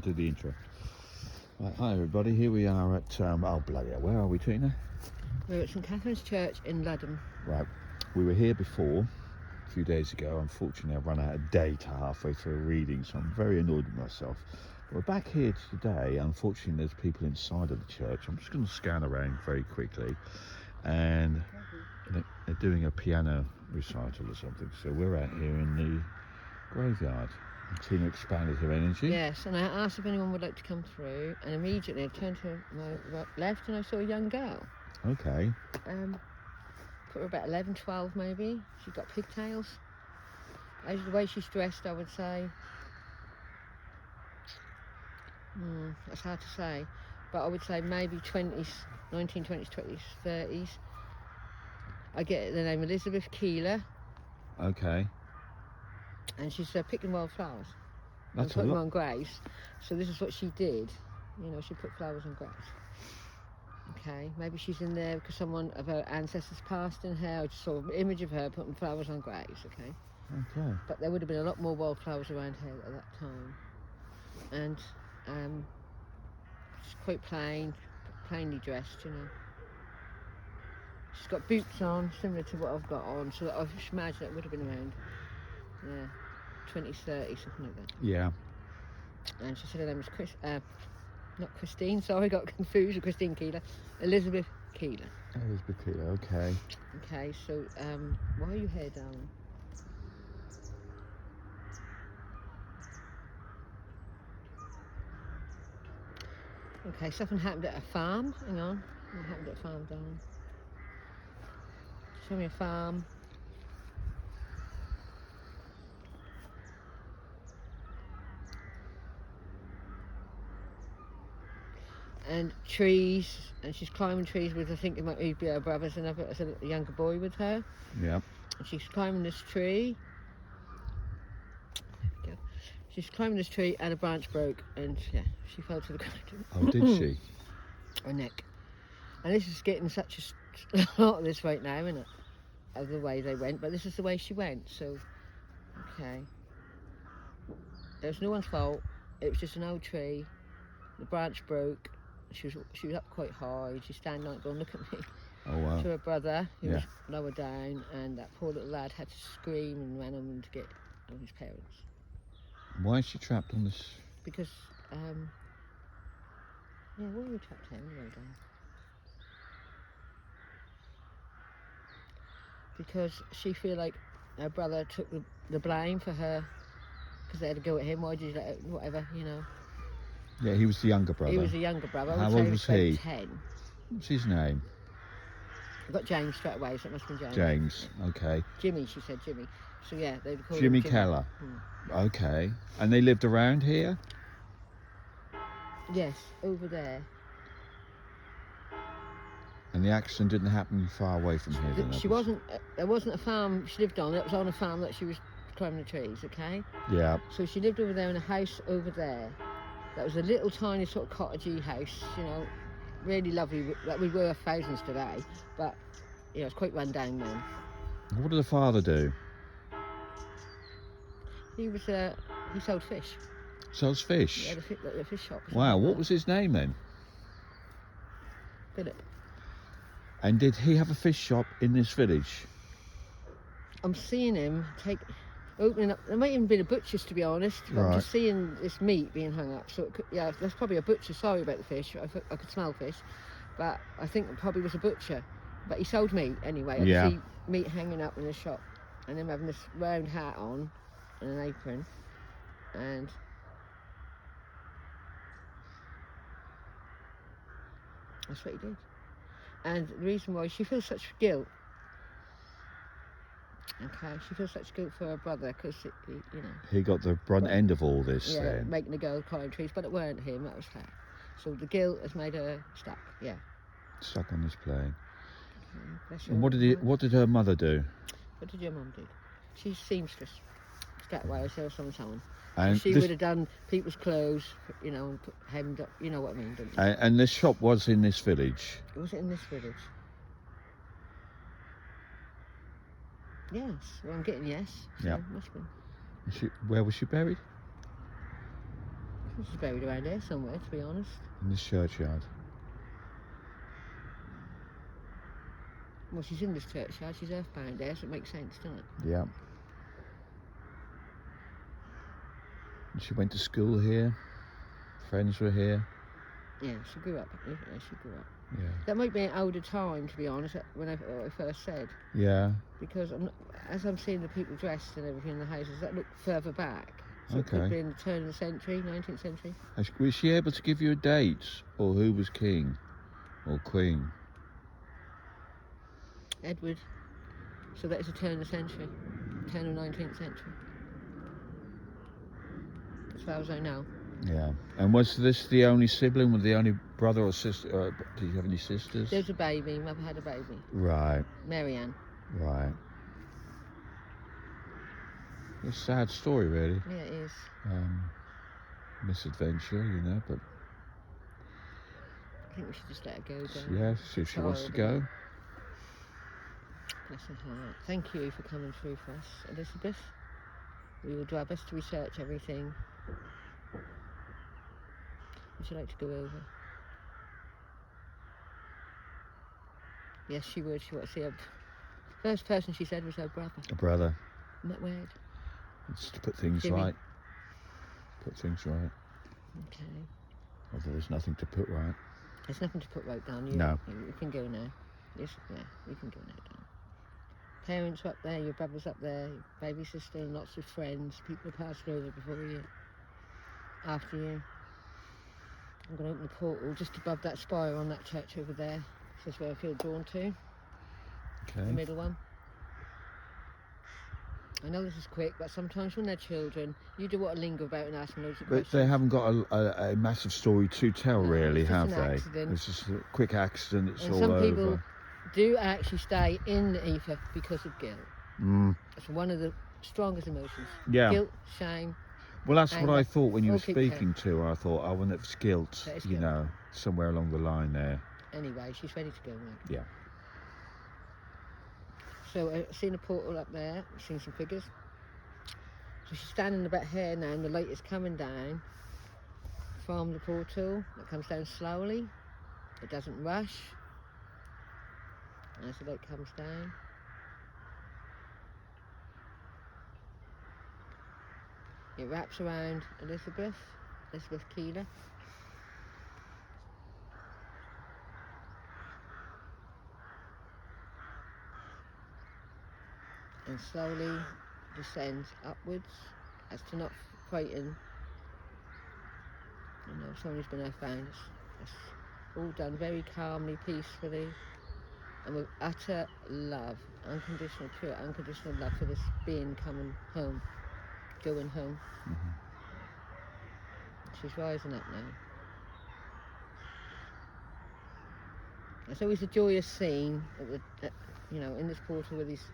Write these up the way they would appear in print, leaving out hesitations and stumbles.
Do the intro. Right, hi everybody, here we are at, oh bloody hell, where are we, Tina? We're at St Catherine's Church in Ludham. Right, we were here before, a few days ago. Unfortunately, I've run out of data halfway through a reading, so I'm very annoyed with myself. But we're back here today. Unfortunately, there's people inside of the church. I'm just going to scan around very quickly, and they're doing a piano recital or something, so we're out here in the graveyard. Tina expanded her energy. Yes, and I asked if anyone would like to come through, and immediately I turned to my left and I saw a young girl. Okay. Put her about 11, 12 maybe. She's got pigtails. As the way she's dressed, I would say. That's hard to say. But I would say maybe 20s, 1920s, 20s, 30s. I get the name Elizabeth Keeler. Okay. And she's picking wildflowers. That's putting them on graves. So this is what she did. You know, she put flowers on graves. Okay, maybe she's in there because someone of her ancestors passed in her. I just saw an image of her putting flowers on graves. Okay. Okay. But there would have been a lot more wildflowers around here at that time. And she's quite plainly dressed, you know. She's got boots on, similar to what I've got on. So I imagine it would have been around, 20s, 30s, something like that. Yeah. And she said her name was not Christine, sorry, got confused with Christine Keeler. Elizabeth Keeler. Elizabeth Keeler, okay. Okay, so why are you here, darling? Okay, something happened at a farm. Hang on. What happened at a farm, darling? Show me a farm. And trees, and she's climbing trees with, I think it might be her brothers and a younger boy with her. Yeah. And she's climbing this tree. There we go. She's climbing this tree and a branch broke, and yeah, she fell to the ground. Oh, did she? Her neck. And this is getting such a lot of this right now, isn't it? Of the way they went, but this is the way she went, so, okay. It was no one's fault. It was just an old tree. The branch broke. She was up quite high. She's standing like going, look at me. Oh, wow. To her brother, who was lower down, and that poor little lad had to scream and ran on to get his parents. Why is she trapped on this? Because, why were we trapped here anyway, Dan? Because she feel like her brother took the blame for her, because they had to go at him. Why did you let it, whatever, you know? Yeah, he was the younger brother. He was the younger brother. How old was he? 10. What's his name? I got James straight away, so it must have been James. James, okay. Jimmy, she said Jimmy. So yeah, they'd call him Jimmy Keller. Okay. And they lived around here? Yes, over there. And the accident didn't happen far away from here then? She wasn't, there wasn't a farm she lived on. It was on a farm that she was climbing the trees, okay? Yeah. So she lived over there in a house over there. That was a little tiny sort of cottagey house, you know, really lovely. That we were thousands today, but you know, it's quite run down then. What did the father do? He was he sold fish. Sells fish? Yeah, the fish shop. Wow, what was his name then? Philip. And did he have a fish shop in this village? I'm seeing him opening up. There might even been a butcher's, to be honest. But I'm just seeing this meat being hung up. So it could, yeah, that's probably a butcher. Sorry about the fish. I could smell fish, but I think it probably was a butcher. But he sold meat anyway. I could see meat hanging up in the shop, and him having this round hat on and an apron, and that's what he did. And the reason why she feels such guilt. Okay, she feels such guilt for her brother because, you know. He got the brunt end of all this then. Making the girl climb trees, but it weren't him, that was her. So the guilt has made her stuck, yeah. Stuck on this plane. Okay, and what did her mother do? What did your mum do? She's seamstress. Straight away, I saw someone sewing. And she would have done people's clothes, you know, and hemmed up, you know what I mean, don't you? And this shop was in this village? Was it in this village? Yes, well, I'm getting yes. So yeah. Must be. Where was she buried? She's buried around here somewhere, to be honest. In this churchyard. Well, she's in this churchyard. She's earthbound there, so it makes sense, doesn't it? Yeah. And she went to school here. Friends were here. Yeah, she grew up. Yeah, she grew up. Yeah. That might be an older time, to be honest, when I first said. Yeah. Because as I'm seeing the people dressed and everything in the houses, that look further back. So Okay. it could be in the turn of the century, 19th century. Was she able to give you a date? Or who was king? Or queen? Edward. So that is the turn of the century. Turn of 19th century. As far as I know. Yeah. And was this the only sibling? Was the only brother or sister? Did you have any sisters? There's a baby. Mother had a baby. Right. Marianne. Right. It's a sad story, really. Yeah, it is. Misadventure, you know, but I think we should just let her go. Don't we? yeah, if she wants to go. Bless her heart. Thank you for coming through for us, Elizabeth. We will do our best to research everything. Would you like to go over? Yes, she would. She wanted to see her. First person she said was her brother. A brother. Isn't that weird? It's to put things Jimmy. right. Put things right. Okay. Although there's nothing to put right. There's nothing to put right down. No. You can go now. Yes, yeah, you can go now, down. Parents are up there, your brother's up there, your baby sister, and lots of friends. People are passing over before you, after you. I'm going to open the portal just above that spire on that church over there. This is where I feel drawn to, the Okay. middle one. I know this is quick, but sometimes when they're children, you do want to linger about and ask them loads of But questions. they haven't got a massive story to tell, No, really, it's just have an they? accident. It's just a quick accident. It's And all some over. people do actually stay in the ether because of guilt. Mm. It's one of the strongest emotions. Yeah. Guilt, shame. Well, that's what anger. I thought when you All were keep speaking to her. I thought, oh, well, it's guilt, That is you guilt. know, somewhere along the line there. Anyway, she's ready to go now. Yeah. So I've seen a portal up there, I've seen some figures. So she's standing about here now and the light is coming down from the portal. It comes down slowly. It doesn't rush. As the light comes down. It wraps around Elizabeth Keeler. And slowly descends upwards as to not frighten. You know, someone who's been earthbound. It's all done very calmly, peacefully, and with utter love, unconditional, pure, unconditional love for this being coming home, going home. Mm-hmm. She's rising up now. It's always a joyous scene, you know, in this portal with these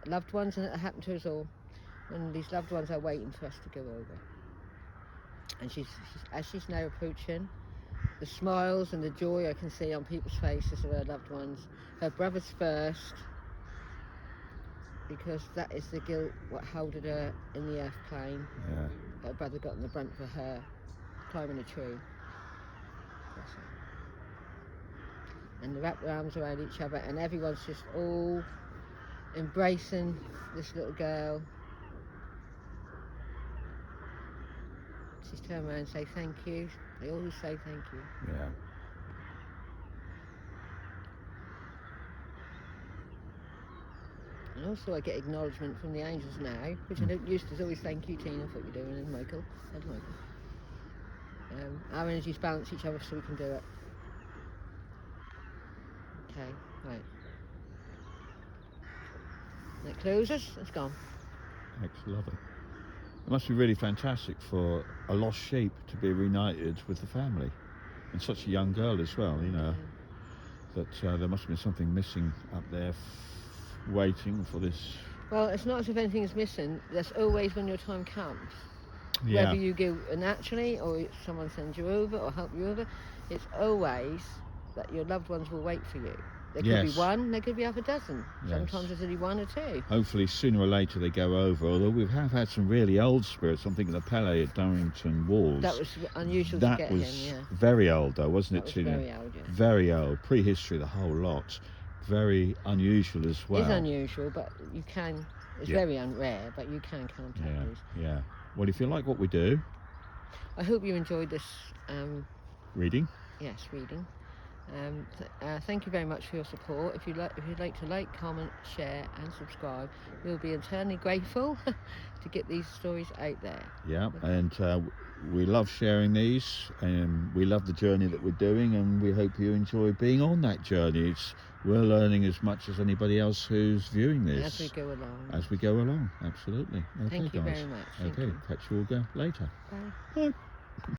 loved ones, and it happened to us all. And these loved ones are waiting for us to go over. And as she's now approaching, the smiles and the joy I can see on people's faces of her loved ones. Her brother's first, because that is the guilt what held her in the earth plane. Yeah. Her brother got in the brunt for her climbing a tree. Bless her. And they wrap their arms around each other, and everyone's just all embracing this little girl. She's turned around and say thank you. They always say thank you. Yeah. And also I get acknowledgement from the angels now, which I don't used to. It's always thank you, Tina, for what you're doing, and Michael. And Michael. Our energies balance each other so we can do it. Okay, right. That closes, it's gone. Lovely. It must be really fantastic for a lost sheep to be reunited with the family, and such a young girl as well. You know, that there must have been something missing up there, waiting for this. Well, it's not as if anything is missing. That's always when your time comes. Yeah. Whether you go naturally or someone sends you over or help you over, it's always that your loved ones will wait for you. There could be one, there could be half a dozen. Yes. Sometimes there's only one or two. Hopefully sooner or later they go over, although we have had some really old spirits. I'm thinking of the Pele at Durrington Walls. That was unusual that to get was him, yeah. very old though, wasn't That it, was Tina? very old, yeah. Very old, prehistory, the whole lot. Very unusual as well. It's unusual, but you can, it's very rare, but you can contact us. Yeah. Well, if you like what we do... I hope you enjoyed this... reading? Yes, reading. Thank you very much for your support. If you'd like to like, comment, share and subscribe, we'll be eternally grateful to get these stories out there. Yeah, and we love sharing these, and we love the journey that we're doing, and we hope you enjoy being on that journey. We're learning as much as anybody else who's viewing this. As we go along. As we go along, absolutely. Okay, Thank you guys. very much. Okay, catch you all later. Bye. Bye.